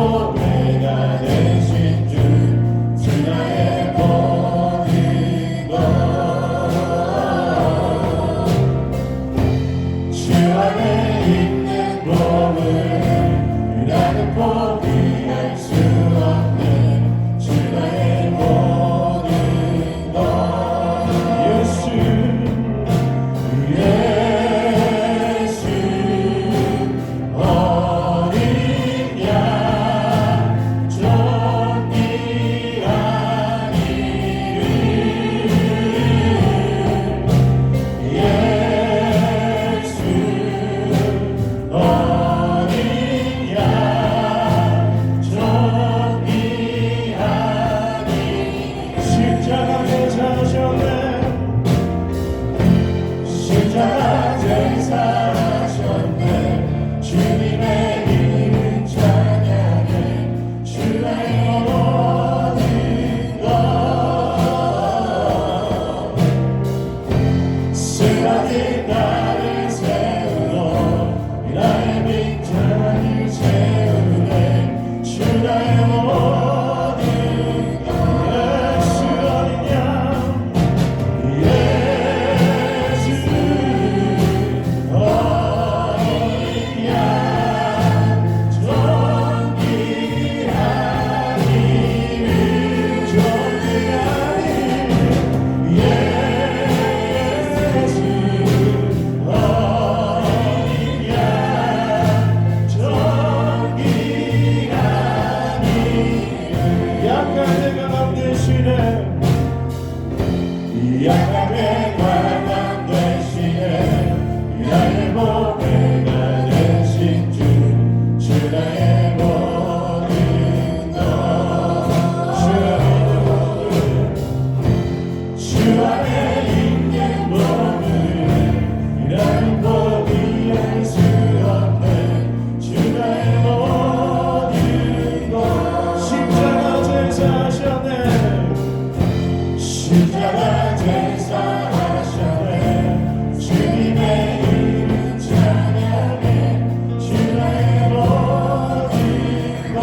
보배가 되신 주 나의 모든 것 주 안에 있는 복을 나는 포기할 수 없는 주 나의 모든 것 예수 어린 양 존귀한 이름 예수 어린 양 존귀한 이름 십자가에 사셨네 십자가 제사하셨네 주님의 이름 찬양해 주 나의 모든 것 쓰러진 나를 세우고 나의 빈잔을 채우네 주 나의 모든 것 예수 어린 양 예수 어린 양 존귀한 이름 존귀한 이름 예수 어린 양 존귀한 이름 약간의 가감 되시네 약간의 가감 되시네 나의 보배가 되신 주 나의 모든 것 주 안에 있는 복을 나는 포기할 수 없네 주 나의 모든 것 십자가 제사하셨네 십자가 제사하셨네 주님의 이름 찬양해 주 나의 모든 것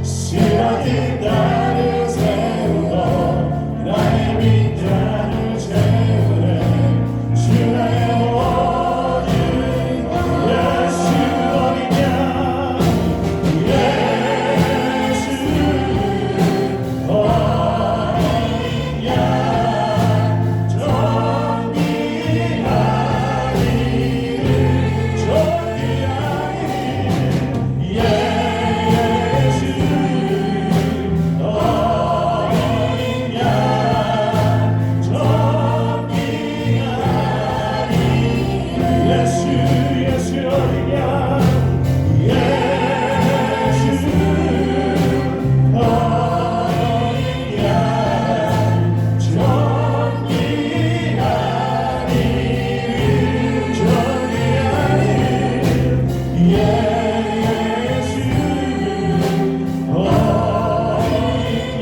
쓰러진 나를 세우고 나의 빈잔을 채우네 주 나의 모든 것 예수 어린 양 예수 어린 양 존귀한 이름 존귀한 이름 예수 어린 양 존귀한 이름 예수 예수 어린 양 예수 어린 양 존귀한 이름 존귀한 이름 예수 어린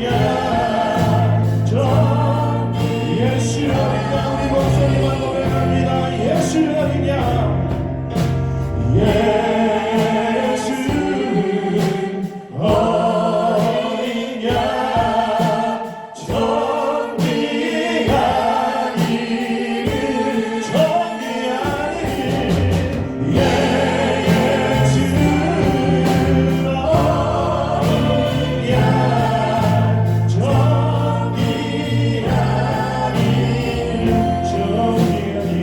양 예수 어린 양 우리 목소리만 고백합니다 예수 어린 양 예수 어린 양 존귀한 이름 존귀한 이름 예수 어린 양 존귀한 이름 존귀한 이름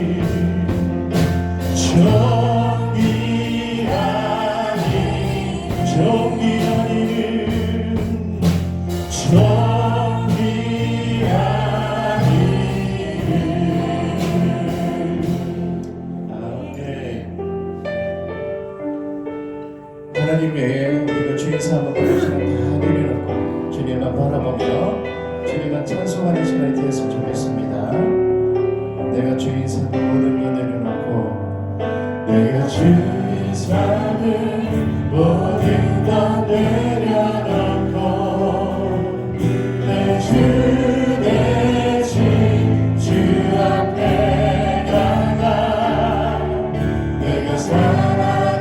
존귀한 이름 존귀한 이름 아멘. 하나님 외에 우리가 주인 사함을 받으시는 다 내려놓고 주님만 바라보며 주님만 찬송하는 시간이 되었으면 좋겠습니다. 내가 주인 사함을 모든 것 내려놓고 내가 주인 사함을 모든 것 내려놓고 내 주 대신 주 앞에 나가 내가 살아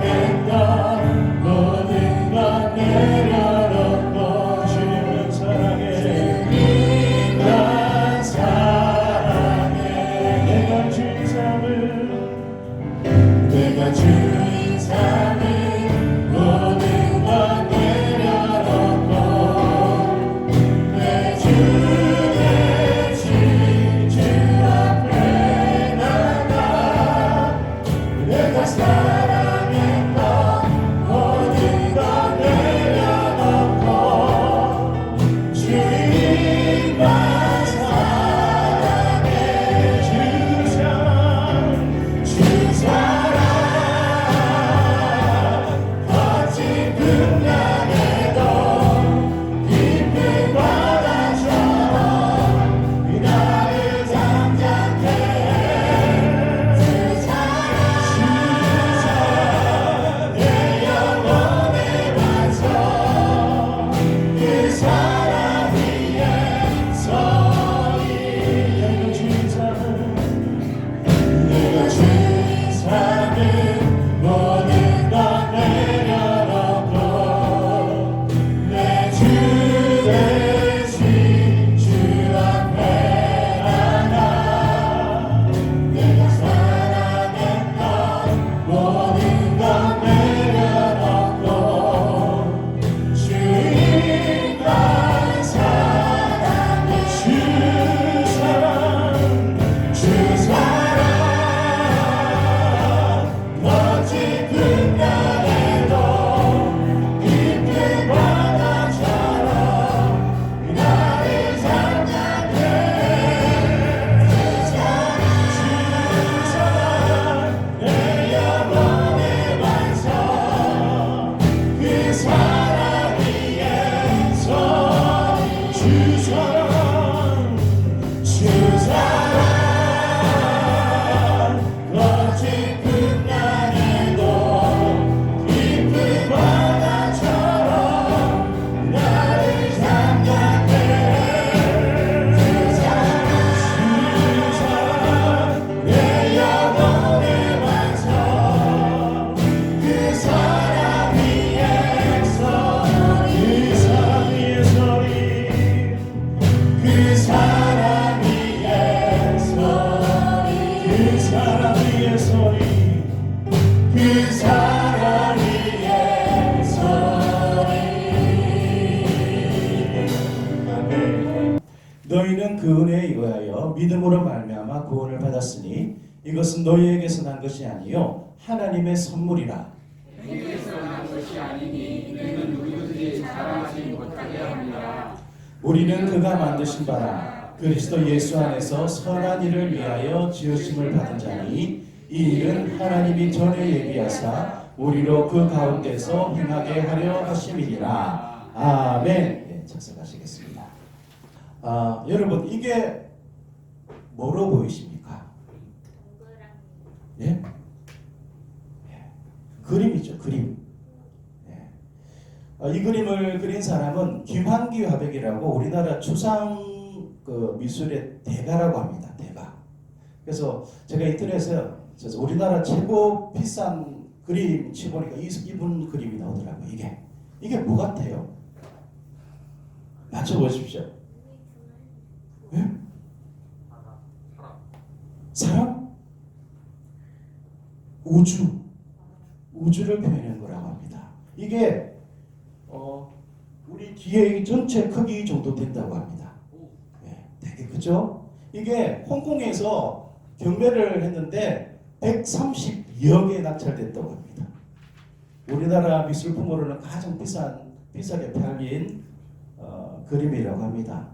말미암아 구원을 받았으니 이것은 너희에게서 난 것이 아니요 하나님의 선물이라. 행위에서 난 것이 아니니 이는 누구든지 자랑하지 못하게 합니다. 우리는 그가 만드신 바라 그리스도 예수 안에서 선한 일을 위하여 지으심을 받은 자니 이 일은 하나님이 전에 예비하사 우리로 그 가운데서 행하게 하려 하심이니라. 아멘. 네, 작성하시겠습니다. 여러분 이게 뭐로 보이십니까? 예? 그림이죠, 그림. 이 그림을 그린 사람은 김환기 화백이라고 우리나라 추상 미술의 대가라고 합니다. 대가. 그래서 제가 인터넷에 우리나라 최고 비싼 그림 치보니까 이분 그림이 나오더라고요. 이게 뭐 같아요? 맞춰보십시오. 예? 사람? 우주를 표현한 거라고 합니다. 이게 우리 기의 전체 크기 정도 된다고 합니다. 되게 크죠? 이게 홍콩에서 경매를 했는데 130여 개 낙찰됐다고 합니다. 우리나라 미술품으로는 가장 비싸게 팔린 그림이라고 합니다.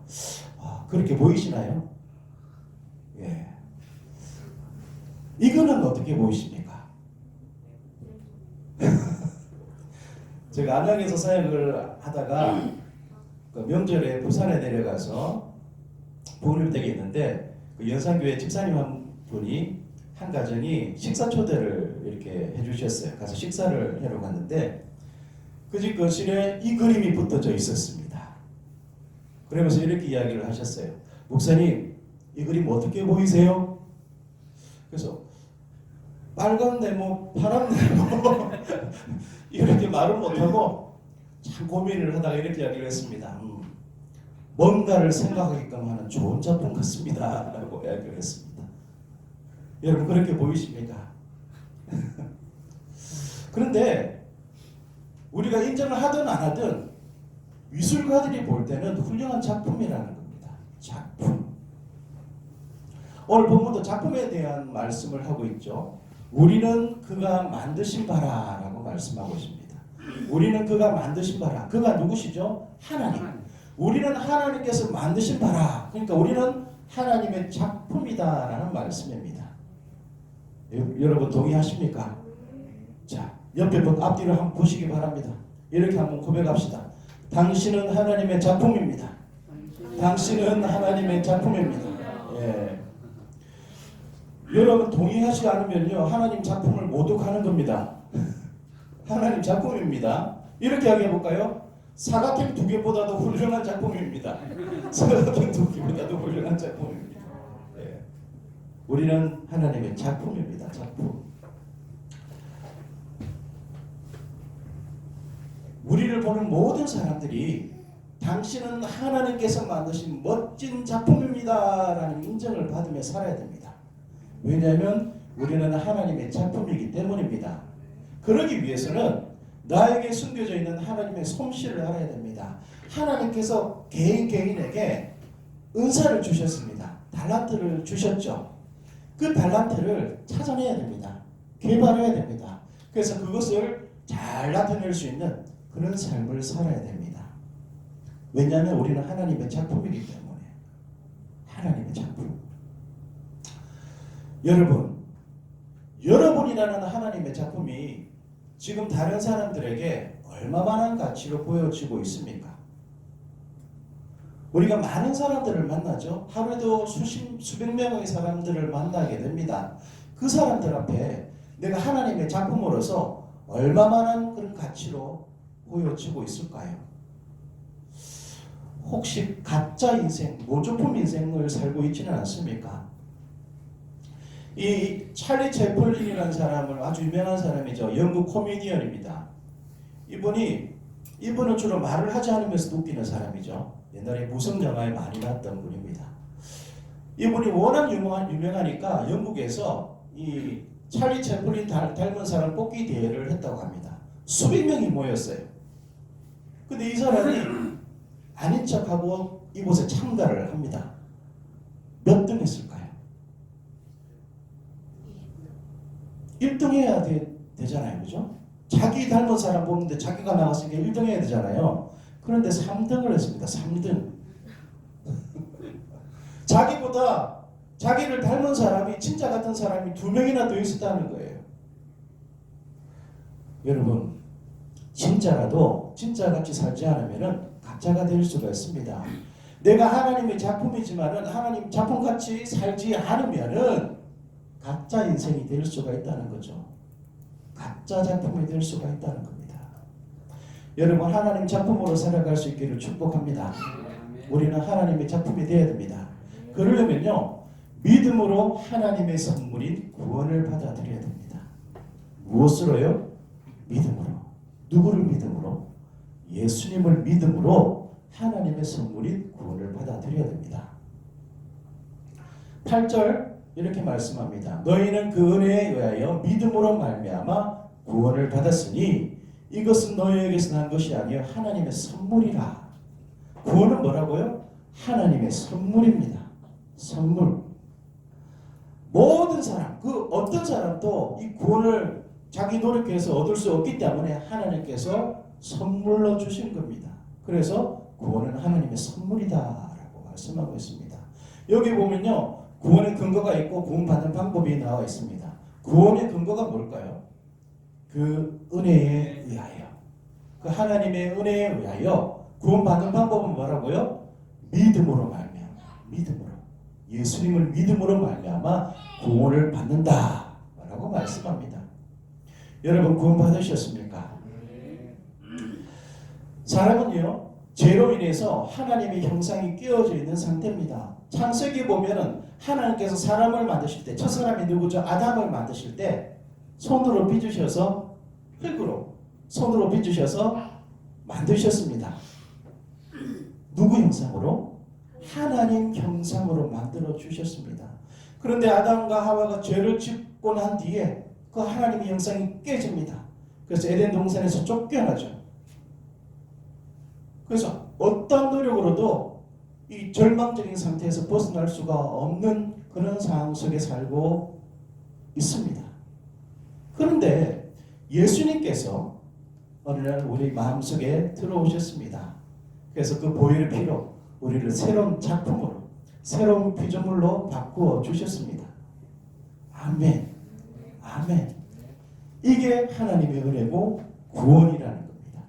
그렇게 보이시나요? 예. 이거는 어떻게 보이십니까? 제가 안양에서 사역을 하다가 그 명절에 부산에 내려가서 부흥회댁에 있는데 그 연산교회 집사님 한 분이 한 가정이 식사 초대를 이렇게 해주셨어요. 가서 식사를 하러 갔는데 그 집 거실에 이 그림이 붙어져 있었습니다. 그러면서 이렇게 이야기를 하셨어요. 목사님, 이 그림 어떻게 보이세요? 그래서 빨간 네모, 파란 네모 이렇게 말을 못하고 참 고민을 하다가 이렇게 이야기를 했습니다. 뭔가를 생각하게끔 하는 좋은 작품 같습니다 라고 이야기를 했습니다. 여러분 그렇게 보이십니까? 그런데 우리가 인정을 하든 안 하든 미술가들이 볼 때는 훌륭한 작품이라는 겁니다. 작품. 오늘 본문도 작품에 대한 말씀을 하고 있죠. 우리는 그가 만드신 바라라고 말씀하고 있습니다. 우리는 그가 만드신 바라. 그가 누구시죠? 하나님. 우리는 하나님께서 만드신 바라. 그러니까 우리는 하나님의 작품이다라는 말씀입니다. 여러분 동의하십니까? 자, 옆에 앞뒤로 한번 보시기 바랍니다. 이렇게 한번 고백합시다. 당신은 하나님의 작품입니다. 당신은 하나님의 작품입니다. 예. 여러분 동의하지 않으면요 하나님 작품을 모독하는 겁니다. 하나님 작품입니다. 이렇게 이야기해볼까요? 사각형 2개보다도 훌륭한 작품입니다. 사각형 2개보다도 훌륭한 작품입니다. 예. 우리는 하나님의 작품입니다. 작품. 우리를 보는 모든 사람들이 당신은 하나님께서 만드신 멋진 작품입니다 라는 인정을 받으며 살아야 됩니다. 왜냐하면 우리는 하나님의 작품이기 때문입니다. 그러기 위해서는 나에게 숨겨져 있는 하나님의 솜씨를 알아야 됩니다. 하나님께서 개인에게 은사를 주셨습니다. 달란트를 주셨죠. 그 달란트를 찾아내야 됩니다. 개발해야 됩니다. 그래서 그것을 잘 나타낼 수 있는 그런 삶을 살아야 됩니다. 왜냐하면 우리는 하나님의 작품이기 때문에. 하나님의 작품. 여러분이라는 하나님의 작품이 지금 다른 사람들에게 얼마만한 가치로 보여지고 있습니까? 우리가 많은 사람들을 만나죠. 하루에도 수백 명의 사람들을 만나게 됩니다. 그 사람들 앞에 내가 하나님의 작품으로서 얼마만한 그런 가치로 보여지고 있을까요? 혹시 가짜 인생, 모조품 인생을 살고 있지는 않습니까? 이 찰리 채플린이라는 사람은 아주 유명한 사람이죠. 영국 코미디언입니다. 이분은 주로 말을 하지 않으면서 웃기는 사람이죠. 옛날에 무성 영화에 많이 나왔던 분입니다. 이분이 워낙 유명하니까 영국에서 이 찰리 채플린 닮은 사람 뽑기 대회를 했다고 합니다. 수백 명이 모였어요. 근데 이 사람이 아닌 척하고 이곳에 참가를 합니다. 몇 등 했을까요? 1등 해야 되잖아요. 그죠? 자기 닮은 사람 보는데 자기가 나왔으니까 1등 해야 되잖아요. 그런데 3등을 했습니다. 3등. 자기보다 자기를 닮은 사람이 진짜 같은 사람이 2명이나 더 있었다는 거예요. 여러분, 진짜라도 진짜같이 살지 않으면 가짜가 될 수가 있습니다. 내가 하나님의 작품이지만은 하나님 작품같이 살지 않으면은 가짜 인생이 될 수가 있다는 거죠. 가짜 작품이 될 수가 있다는 겁니다. 여러분, 하나님 작품으로 살아갈 수 있기를 축복합니다. 우리는 하나님의 작품이 되어야 됩니다. 그러려면요, 믿음으로 하나님의 선물인 구원을 받아들여야 됩니다. 무엇으로요? 믿음으로. 누구를 믿음으로? 예수님을 믿음으로 하나님의 선물인 구원을 받아들여야 됩니다. 8절 이렇게 말씀합니다. 너희는 그 은혜에 의하여 믿음으로 말미암아 구원을 받았으니 이것은 너희에게서 난 것이 아니요 하나님의 선물이라. 구원은 뭐라고요? 하나님의 선물입니다. 선물. 모든 사람, 그 어떤 사람도 이 구원을 자기 노력해서 얻을 수 없기 때문에 하나님께서 선물로 주신 겁니다. 그래서 구원은 하나님의 선물이다라고 말씀하고 있습니다. 여기 보면요, 구원의 근거가 있고 구원받는 방법이 나와 있습니다. 구원의 근거가 뭘까요? 그 은혜에 의하여, 그 하나님의 은혜에 의하여. 구원받는 방법은 뭐라고요? 믿음으로 말미암아. 믿음으로. 예수님을 믿음으로 말미암아 구원을 받는다라고 말씀합니다. 여러분, 구원 받으셨습니까? 사람은요, 죄로 인해서 하나님의 형상이 끼워져 있는 상태입니다. 창세기 보면은 하나님께서 사람을 만드실 때, 첫 사람이 누구죠? 아담을 만드실 때 손으로 빚으셔서, 흙으로 손으로 빚으셔서 만드셨습니다. 누구 형상으로? 하나님 형상으로 만들어 주셨습니다. 그런데 아담과 하와가 죄를 짓고 난 뒤에 그 하나님의 형상이 깨집니다. 그래서 에덴 동산에서 쫓겨나죠. 그래서 어떤 노력으로도 이 절망적인 상태에서 벗어날 수가 없는 그런 상황 속에 살고 있습니다. 그런데 예수님께서 어느 날 우리 마음속에 들어오셨습니다. 그래서 그 보혈의 피로 우리를 새로운 작품으로, 새로운 피조물로 바꾸어 주셨습니다. 아멘. 아멘. 이게 하나님의 은혜고 구원이라는 겁니다.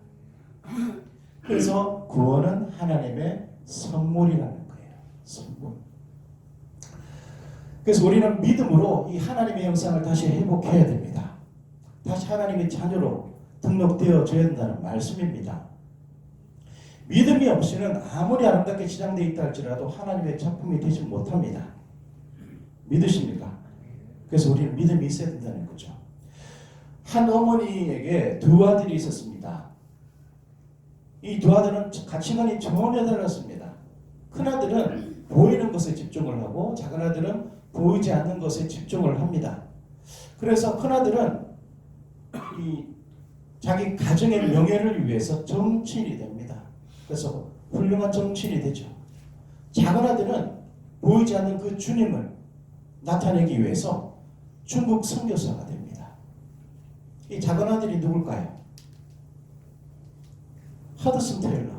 그래서 구원은 하나님의 선물이라는 거예요. 선물. 그래서 우리는 믿음으로 이 하나님의 형상을 다시 회복해야 됩니다. 다시 하나님의 자녀로 등록되어져야 된다는 말씀입니다. 믿음이 없이는 아무리 아름답게 지장되어 있다 할지라도 하나님의 작품이 되지 못합니다. 믿으십니까? 그래서 우리는 믿음이 있어야 된다는 거죠. 한 어머니에게 두 아들이 있었습니다. 이 두 아들은 가치관이 전혀 달랐습니다. 큰 아들은 보이는 것에 집중을 하고 작은 아들은 보이지 않는 것에 집중을 합니다. 그래서 큰 아들은 이 자기 가정의 명예를 위해서 정치인이 됩니다. 그래서 훌륭한 정치인이 되죠. 작은 아들은 보이지 않는 그 주님을 나타내기 위해서 중국 선교사가 됩니다. 이 작은 아들이 누굴까요? 허드슨 테일러.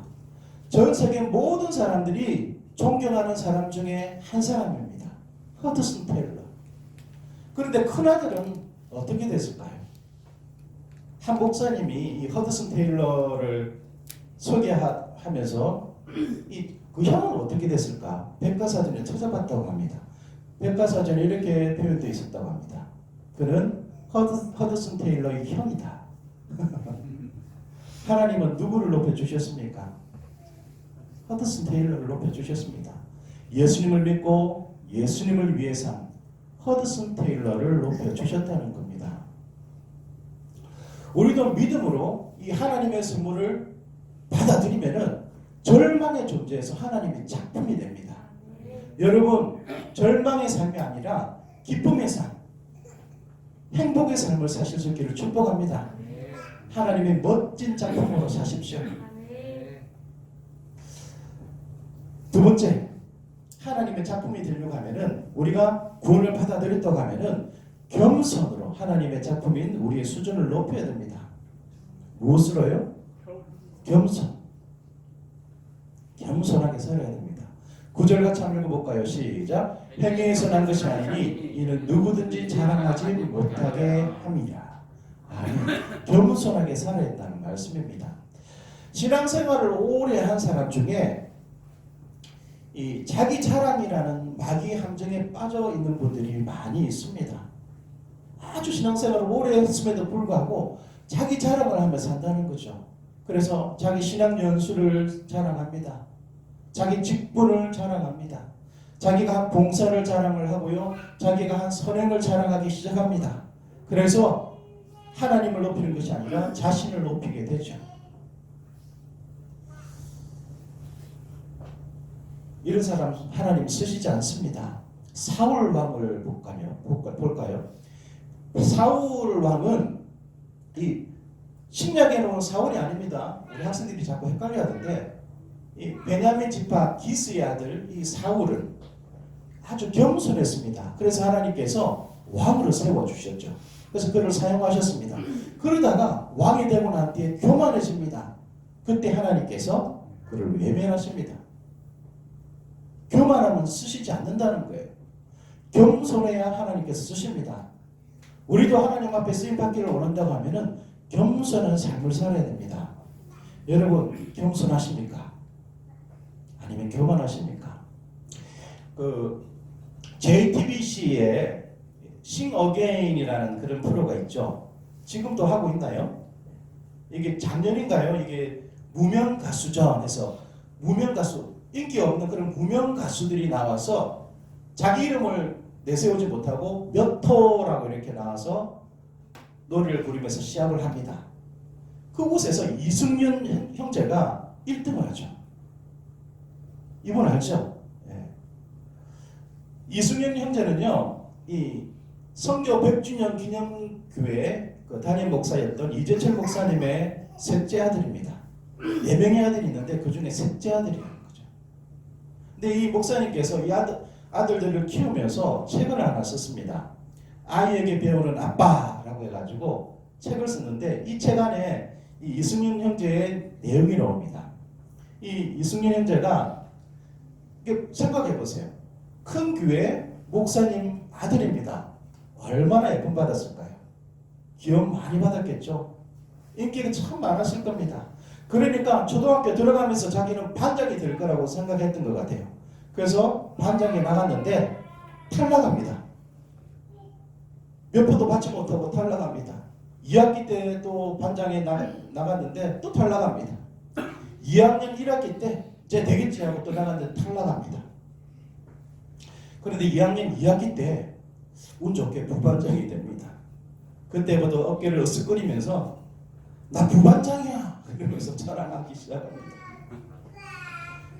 전 세계 모든 사람들이 존경하는 사람 중에 한 사람입니다. 허드슨 테일러. 그런데 큰 아들은 어떻게 됐을까요? 한 목사님이 이 허드슨 테일러를 소개하면서 그 형은 어떻게 됐을까? 백과사전에 찾아봤다고 합니다. 백과사전에 이렇게 표현되어 있었다고 합니다. 그는 허드슨 테일러의 형이다. 하나님은 누구를 높여주셨습니까? 허드슨 테일러를 높여주셨습니다. 예수님을 믿고 예수님을 위해 산 허드슨 테일러를 높여주셨다는 겁니다. 우리도 믿음으로 이 하나님의 선물을 받아들이면은 절망의 존재에서 하나님의 작품이 됩니다. 여러분, 절망의 삶이 아니라 기쁨의 삶, 행복의 삶을 사실 수 있기를 축복합니다. 하나님의 멋진 작품으로 사십시오. 두 번째, 하나님의 작품이 되려고 하면은, 우리가 구원을 받아들였다고 하면은 겸손으로 뭐냐면요, 하나님의 작품인 우리의 수준을 높여야 됩니다. 무엇으로요? 겸손하게 살아야 됩니다. 9절 같이 한번 읽어볼까요? 시작. 행위에서 난 것이 아니니 이는 누구든지 자랑하지 못하게 함이라. 아니, 겸손하게 살아야 한다는 말씀입니다. 신앙생활을 오래 한 사람 중에 이 자기 자랑이라는 마귀 함정에 빠져 있는 분들이 많이 있습니다. 아주 신앙생활을 오래 했음에도 불구하고 자기 자랑을 하면서 산다는 거죠. 그래서 자기 신앙 연수를 자랑합니다. 자기 직분을 자랑합니다. 자기가 한 봉사를 자랑을 하고요, 자기가 한 선행을 자랑하기 시작합니다. 그래서 하나님을 높이는 것이 아니라 자신을 높이게 되죠. 이런 사람 하나님 쓰시지 않습니다. 사울 왕을 볼까요? 사울 왕은 이 신약에 나온 사울이 아닙니다. 우리 학생들이 자꾸 헷갈려하던데, 이 베냐민 지파 기스의 아들 이 사울은 아주 겸손했습니다. 그래서 하나님께서 왕으로 세워주셨죠. 그래서 그를 사용하셨습니다. 그러다가 왕이 되고 난 뒤에 교만해집니다. 그때 하나님께서 그를 외면하십니다. 교만하면 쓰시지 않는다는 거예요. 겸손해야 하나님께서 쓰십니다. 우리도 하나님 앞에 쓰임받기를 원한다고 하면은 겸손한 삶을 살아야 됩니다. 여러분, 겸손하십니까? 아니면 교만하십니까? JTBC에 싱 어게인이라는 그런 프로가 있죠. 지금도 하고 있나요? 이게 작년인가요? 이게 무명 가수전 해서 무명 가수, 인기 없는 그런 무명 가수들이 나와서 자기 이름을 내세우지 못하고 몇 호라고 이렇게 나와서 노래를 부르면서 시합을 합니다. 그곳에서 이승윤 형제가 1등을 하죠. 이분 알죠? 네. 이승윤 형제는요, 이 선교 100주년 기념교회 그 담임 목사였던 이재철 목사님의 셋째 아들입니다. 4명의 아들이 있는데 그 중에 셋째 아들이라는 거죠. 근데 이 목사님께서 이 아들들을 키우면서 책을 하나 썼습니다. 아이에게 배우는 아빠라고 해가지고 책을 썼는데, 이 책 안에 이 이승윤 형제의 내용이 나옵니다. 이 이승윤 형제가 생각해 보세요. 큰 교회 목사님 아들입니다. 얼마나 예쁨 받았을까요? 기업 많이 받았겠죠. 인기가 참 많았을 겁니다. 그러니까 초등학교 들어가면서 자기는 반장이 될 거라고 생각했던 것 같아요. 그래서 반장에 나갔는데 탈락합니다. 몇 표도 받지 못하고 탈락합니다. 2학기 때 또 반장에 나갔는데 또 탈락합니다. 2학년 1학기 때 이제 되겠지 하고 또 나갔는데 탈락합니다. 그런데 2학년 2학기 때 운 좋게 부반장이 됩니다. 그때부터 어깨를 으쓱거리면서 나 부반장이야 이러면서 자랑하기 시작합니다.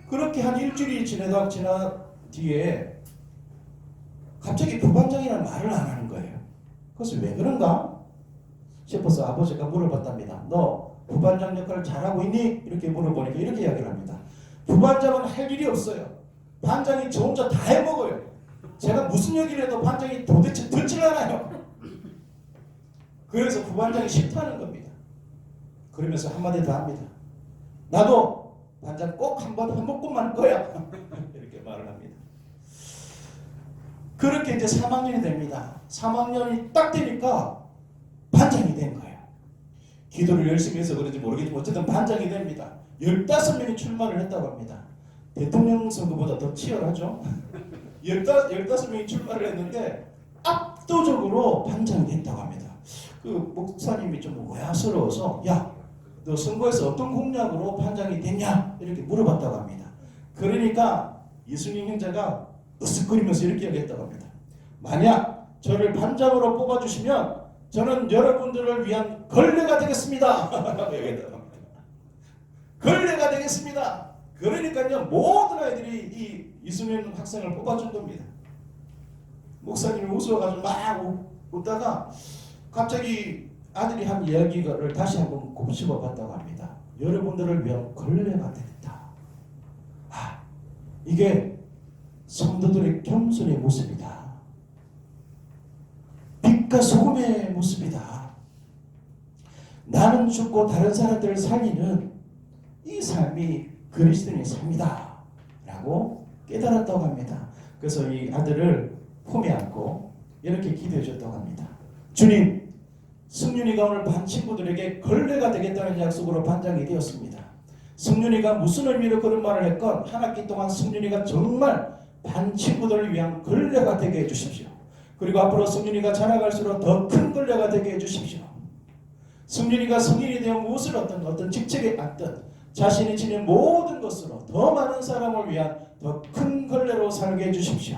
그렇게 한 일주일이 지나 뒤에 갑자기 부반장이라는 말을 안 하는 거예요. 그것은 왜 그런가 싶어서 아버지가 물어봤답니다. 너 부반장 역할을 잘하고 있니? 이렇게 물어보니까 이렇게 이야기를 합니다. 부반장은 할 일이 없어요. 반장이 저 혼자 다 해먹어요. 제가 무슨 얘기를 해도 반장이 도대체 듣질 않아요. 그래서 부반장이 싫다는 겁니다. 그러면서 한마디 더 합니다. 나도 반장 꼭 한번 해먹고 말 거야. 이렇게 말을 합니다. 그렇게 이제 3학년이 됩니다. 3학년이 딱 되니까 반장이 된 거예요. 기도를 열심히 해서 그런지 모르겠지만 어쨌든 반장이 됩니다. 15명이 출마를 했다고 합니다. 대통령 선거보다 더 치열하죠. 15명이 출마를 했는데 압도적으로 반장이 됐다고 합니다. 그 목사님이 좀 오야스러워서 야, 너 선거에서 어떤 공약으로 반장이 됐냐? 이렇게 물어봤다고 합니다. 그러니까 이승윤 형제가 으쓱거리면서 이렇게 얘기했다고 합니다. 만약 저를 반장으로 뽑아주시면 저는 여러분들을 위한 걸레가 되겠습니다. 라고 얘기했다고 합니다. 걸레가 되겠습니다. 그러니까요, 모든 아이들이 이 이승윤 학생을 뽑아준 겁니다. 목사님이 웃어가지고 막 웃다가 갑자기 아들이 한 이야기를 다시 한번 곱씹어 봤다고 합니다. 여러분들을 위한 걸레가 되겠다. 이게 성도들의 겸손의 모습이다. 빛과 소금의 모습이다. 나는 죽고 다른 사람들을 살리는 이 삶이 그리스도인의 삶이다 라고 깨달았다고 합니다. 그래서 이 아들을 품에 안고 이렇게 기도해 줬다고 합니다. 주님, 승윤이가 오늘 반 친구들에게 걸레가 되겠다는 약속으로 반장이 되었습니다. 승윤이가 무슨 의미로 그런 말을 했건 한 학기 동안 승윤이가 정말 반 친구들을 위한 걸레가 되게 해주십시오. 그리고 앞으로 승윤이가 자라갈수록 더 큰 걸레가 되게 해주십시오. 승윤이가 성인이 되어 무엇을 어떤 직책에 앉든 자신이 지닌 모든 것으로 더 많은 사람을 위한 더 큰 걸레로 살게 해주십시오.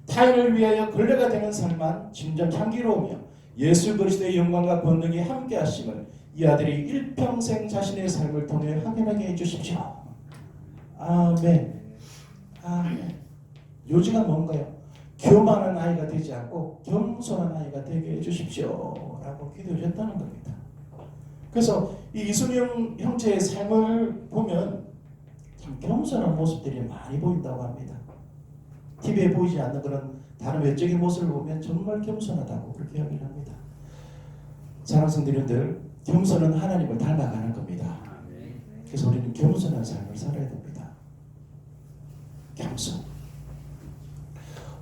타인을 위하여 걸레가 되는 삶만 진정 향기로우며 예수 그리스도의 영광과 권능이 함께 하심을 이 아들이 일평생 자신의 삶을 통해 확인하게 해주십시오. 아멘. 아멘. 요지가 뭔가요? 교만한 아이가 되지 않고 겸손한 아이가 되게 해주십시오 라고 기도해 줬다는 겁니다. 그래서 이 이순영 형제의 삶을 보면 참 겸손한 모습들이 많이 보인다고 합니다. TV에 보이지 않는 그런 다른 외적인 모습을 보면 정말 겸손하다고 그렇게 이야기를 합니다. 사랑하는 성도님들, 겸손은 하나님을 닮아가는 겁니다. 그래서 우리는 겸손한 삶을 살아야 됩니다. 겸손.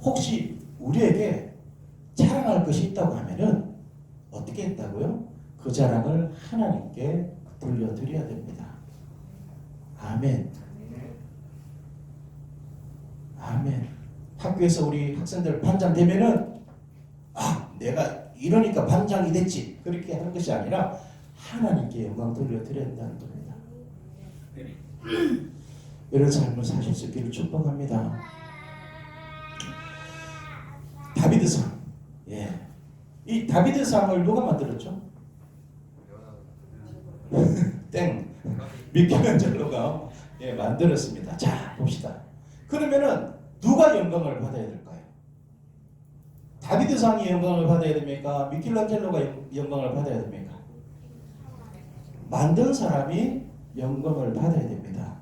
혹시 우리에게 자랑할 것이 있다고 하면은 어떻게 했다고요? 그 자랑을 하나님께 돌려드려야 됩니다. 아멘. 아멘. 학교에서 우리 학생들 반장 되면은 내가 이러니까 반장이 됐지 그렇게 하는 것이 아니라 하나님께 영광 돌려드려야 한다는 겁니다. 이런 삶을 사실 수 있기를 축복합니다. 다비드상. 이 다비드상을 누가 만들었죠? 땡. 미켈란젤로가 만들었습니다. 자, 봅시다. 그러면은 누가 영광을 받아야 될까요? 다비드상이 영광을 받아야 됩니까? 미켈란젤로가 영광을 받아야 됩니까? 만든 사람이 영광을 받아야 됩니다.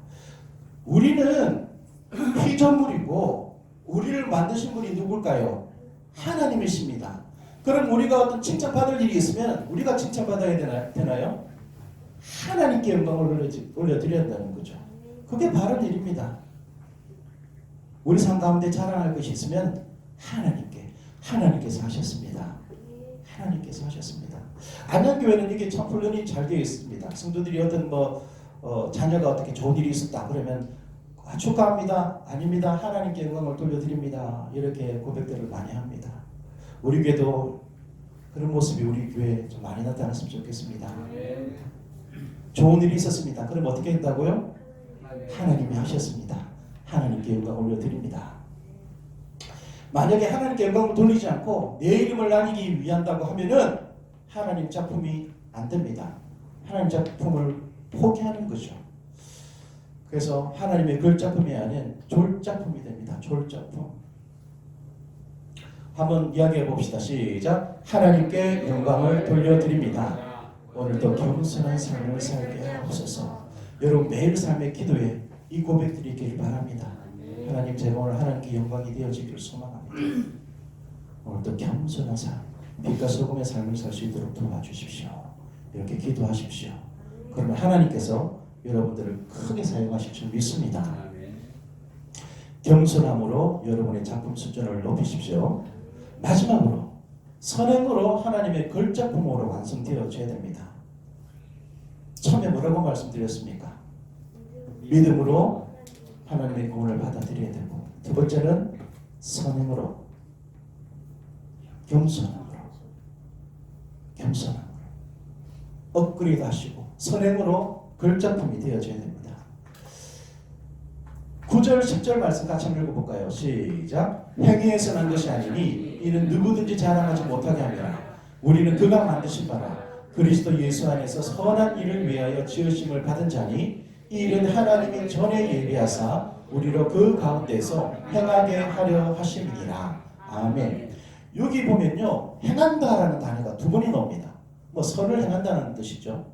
우리는 피조물이고 우리를 만드신 분이 누굴까요? 하나님이십니다. 그럼 우리가 어떤 칭찬받을 일이 있으면 우리가 칭찬받아야 되나요? 하나님께 영광을 올려드려야 한다는 거죠. 그게 바른 일입니다. 우리 삶 가운데 자랑할 것이 있으면 하나님께서 하셨습니다. 하나님께서 하셨습니다. 안양교회는 이게 참 훈련이 잘 되어 있습니다. 성도들이 어떤 자녀가 어떻게 좋은 일이 있었다 그러면 축하합니다. 아닙니다. 하나님께 영광을 돌려드립니다. 이렇게 고백들을 많이 합니다. 우리 교회도 그런 모습이 우리 교회에 좀 많이 나타났으면 좋겠습니다. 좋은 일이 있었습니다. 그럼 어떻게 했다고요? 하나님이 하셨습니다. 하나님께 영광을 올려드립니다. 만약에 하나님께 영광을 돌리지 않고 내 이름을 나누기 위한다고 하면은 하나님 작품이 안 됩니다. 하나님 작품을 포기하는 거죠. 그래서 하나님의 글작품이 아닌 졸작품이 됩니다. 졸작품. 한번 이야기해 봅시다. 시작. 하나님께 영광을 돌려드립니다. 오늘도 겸손한 삶을 살게 하옵소서. 여러분 매일 삶의 기도에 이 고백들이 있기를 바랍니다. 하나님, 제가 오늘 하나님께 영광이 되어지기를 소망합니다. 오늘도 겸손한 삶, 빛과 소금의 삶을 살 수 있도록 도와주십시오. 이렇게 기도하십시오. 그러면 하나님께서 여러분들을 크게 사용하실 줄 믿습니다. 겸손함으로 여러분의 작품 수준을 높이십시오. 마지막으로 선행으로 하나님의 걸작품으로 완성되어져야 됩니다. 처음에 뭐라고 말씀드렸습니까? 믿음으로 하나님의 구원을 받아들여야 되고, 두 번째는 선행으로, 겸손함으로 업그레이드 하시고 선행으로 걸작품이 되어져야 됩니다. 9절 10절 말씀 같이 한번 읽어볼까요? 시작. 행위에서 난 것이 아니니 이는 누구든지 자랑하지 못하게 하니라. 우리는 그가 만드신 바라 그리스도 예수 안에서 선한 일을 위하여 지으심을 받은 자니 이 일은 하나님이 전에 예비하사 우리로 그 가운데서 행하게 하려 하심이니라. 아멘. 여기 보면요, 행한다라는 단어가 두 번이 나옵니다. 선을 행한다는 뜻이죠.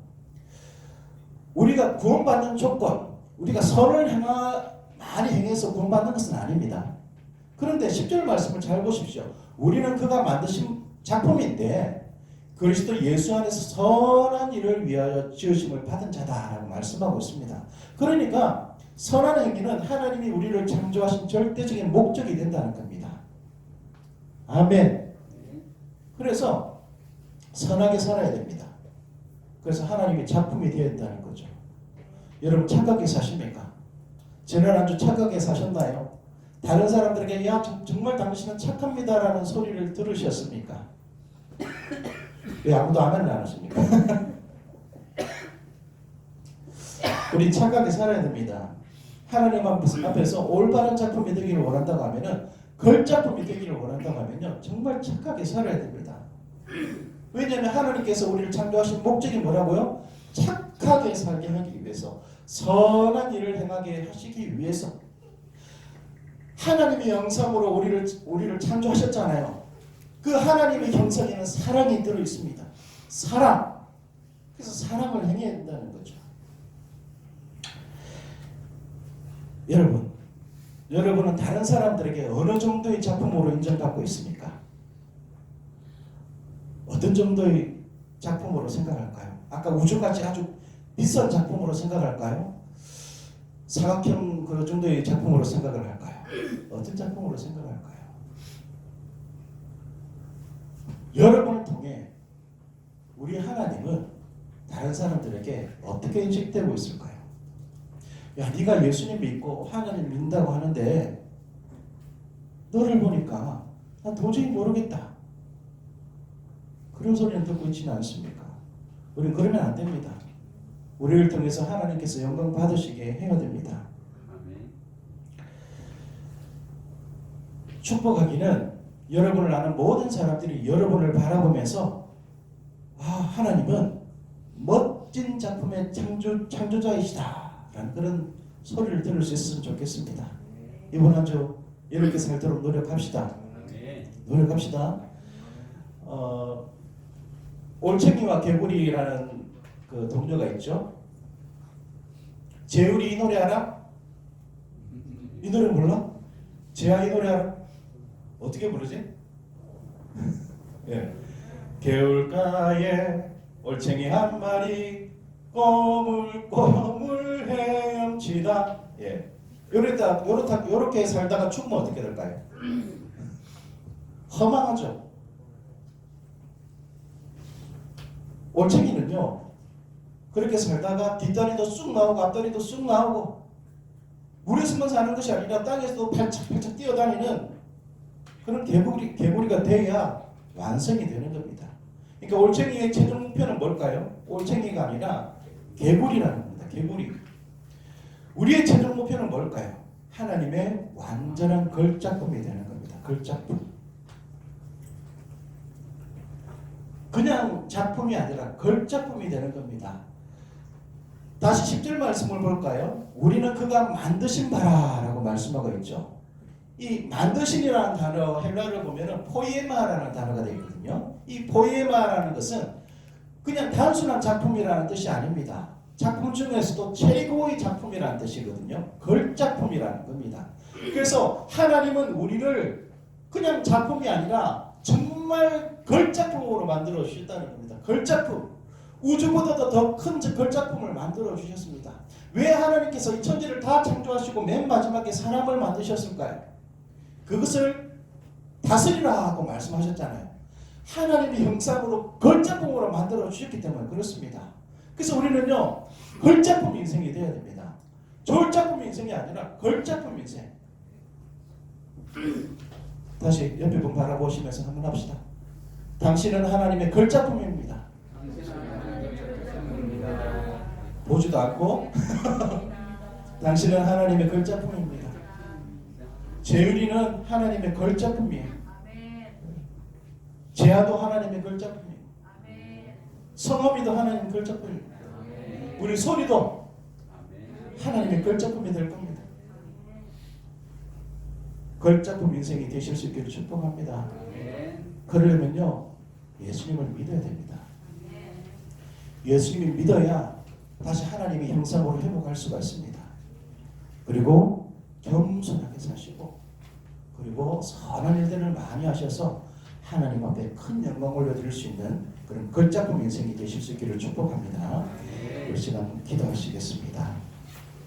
우리가 구원받는 조건, 우리가 선을 많이 행해서 구원받는 것은 아닙니다. 그런데 10절 말씀을 잘 보십시오. 우리는 그가 만드신 작품인데 그리스도 예수 안에서 선한 일을 위하여 지으심을 받은 자다라고 말씀하고 있습니다. 그러니까 선한 행위는 하나님이 우리를 창조하신 절대적인 목적이 된다는 겁니다. 아멘. 그래서 선하게 살아야 됩니다. 그래서 하나님의 작품이 되어야 된다는 거죠. 여러분 착하게 사십니까? 지난 한 주 착하게 사셨나요? 다른 사람들에게 야 정말 당신은 착합니다라는 소리를 들으셨습니까? 왜 아무도 아멘을 안 하십니까? 우리 착하게 살아야 됩니다. 하나님 앞에서 올바른 작품이 되기를 원한다고 하면은 걸작품이 되기를 원한다고 하면요 정말 착하게 살아야 됩니다. 왜냐하면 하나님께서 우리를 창조하신 목적이 뭐라고요? 착하게 살게 하기 위해서, 선한 일을 행하게 하시기 위해서. 하나님의 형상으로 우리를 창조하셨잖아요. 그 하나님의 형상에는 사랑이 들어 있습니다. 사랑. 그래서 사랑을 행해야 된다는 거죠. 여러분은 다른 사람들에게 어느 정도의 작품으로 인정받고 있습니까? 어떤 정도의 작품으로 생각할까요? 아까 우주같이 아주 비싼 작품으로 생각할까요? 사각형 그 정도의 작품으로 생각을 할까요? 어떤 작품으로 생각할까요? 여러분을 통해 우리 하나님은 다른 사람들에게 어떻게 인식되고 있을까요? 야, 네가 예수님 믿고 하나님 믿는다고 하는데 너를 보니까 난 도저히 모르겠다. 그런 소리는 듣고 있지는 않습니까? 우리는 그러면 안 됩니다. 우리를 통해서 하나님께서 영광 받으시게 해야 됩니다. 축복하기는 여러분을 아는 모든 사람들이 여러분을 바라보면서 하나님은 멋진 작품의 창조자이시다 라는 그런 소리를 들을 수 있었으면 좋겠습니다. 이번 한 주 이렇게 살도록 노력합시다. 노력합시다. 올챙이와 개구리라는 그 동료가 있죠. 재울이 이 노래 알아? 이 노래 몰라? 재하 이 노래 알아? 어떻게 부르지? 예. 개울가에 올챙이 한 마리 꼬물꼬물 헤엄치다. 예. 요렇게 살다가 죽으면 어떻게 될까요? 허망하죠. 올챙이는요 그렇게 살다가 뒷다리도 쑥 나오고 앞다리도 쑥 나오고 물에서만 사는 것이 아니라 땅에서도 팔짝팔짝 뛰어다니는 그런 개구리가 돼야 완성이 되는 겁니다. 그러니까 올챙이의 최종 목표는 뭘까요? 올챙이가 아니라 개구리라는 겁니다. 개구리. 우리의 최종 목표는 뭘까요? 하나님의 완전한 걸작품이 되는 겁니다. 걸작품. 그냥 작품이 아니라 걸작품이 되는 겁니다. 다시 10절 말씀을 볼까요? 우리는 그가 만드신 바라라고 말씀하고 있죠. 이 만드신이라는 단어 헬라어를 보면은 포이에마라는 단어가 되어 있거든요. 이 포이에마라는 것은 그냥 단순한 작품이라는 뜻이 아닙니다. 작품 중에서도 최고의 작품이라는 뜻이거든요. 걸작품이라는 겁니다. 그래서 하나님은 우리를 그냥 작품이 아니라 정말 걸작품으로 만들어 주셨다는 겁니다. 걸작품. 우주보다도 더 큰 걸작품을 만들어 주셨습니다. 왜 하나님께서 이 천지를 다 창조하시고 맨 마지막에 사람을 만드셨을까요? 그것을 다스리라 하고 말씀하셨잖아요. 하나님의 형상으로 걸작품으로 만들어 주셨기 때문에 그렇습니다. 그래서 우리는요 걸작품 인생이 되어야 됩니다. 졸작품 인생이 아니라 걸작품 인생. 다시 옆에 분 바라보시면서 한번 합시다. 당신은 하나님의 걸작품입니다. 보지도 않고 당신은 하나님의 걸작품입니다. 재율이는 하나님의 걸작품이에요. 재하도 하나님의 걸작품이에요. 성업이도 하나님의 걸작품입니다. 우리 소리도 하나님의 걸작품이 될 겁니다. 걸작품 인생이 되실 수 있기를 축복합니다. 그러려면요 예수님을 믿어야 됩니다. 예수님을 믿어야 다시 하나님의 형상으로 회복할 수가 있습니다. 그리고 겸손하게 사시고 그리고 선한 일들을 많이 하셔서 하나님 앞에 큰 영광 올려드릴 수 있는 그런 걸작품 인생이 되실 수 있기를 축복합니다. 이 시간 기도하시겠습니다.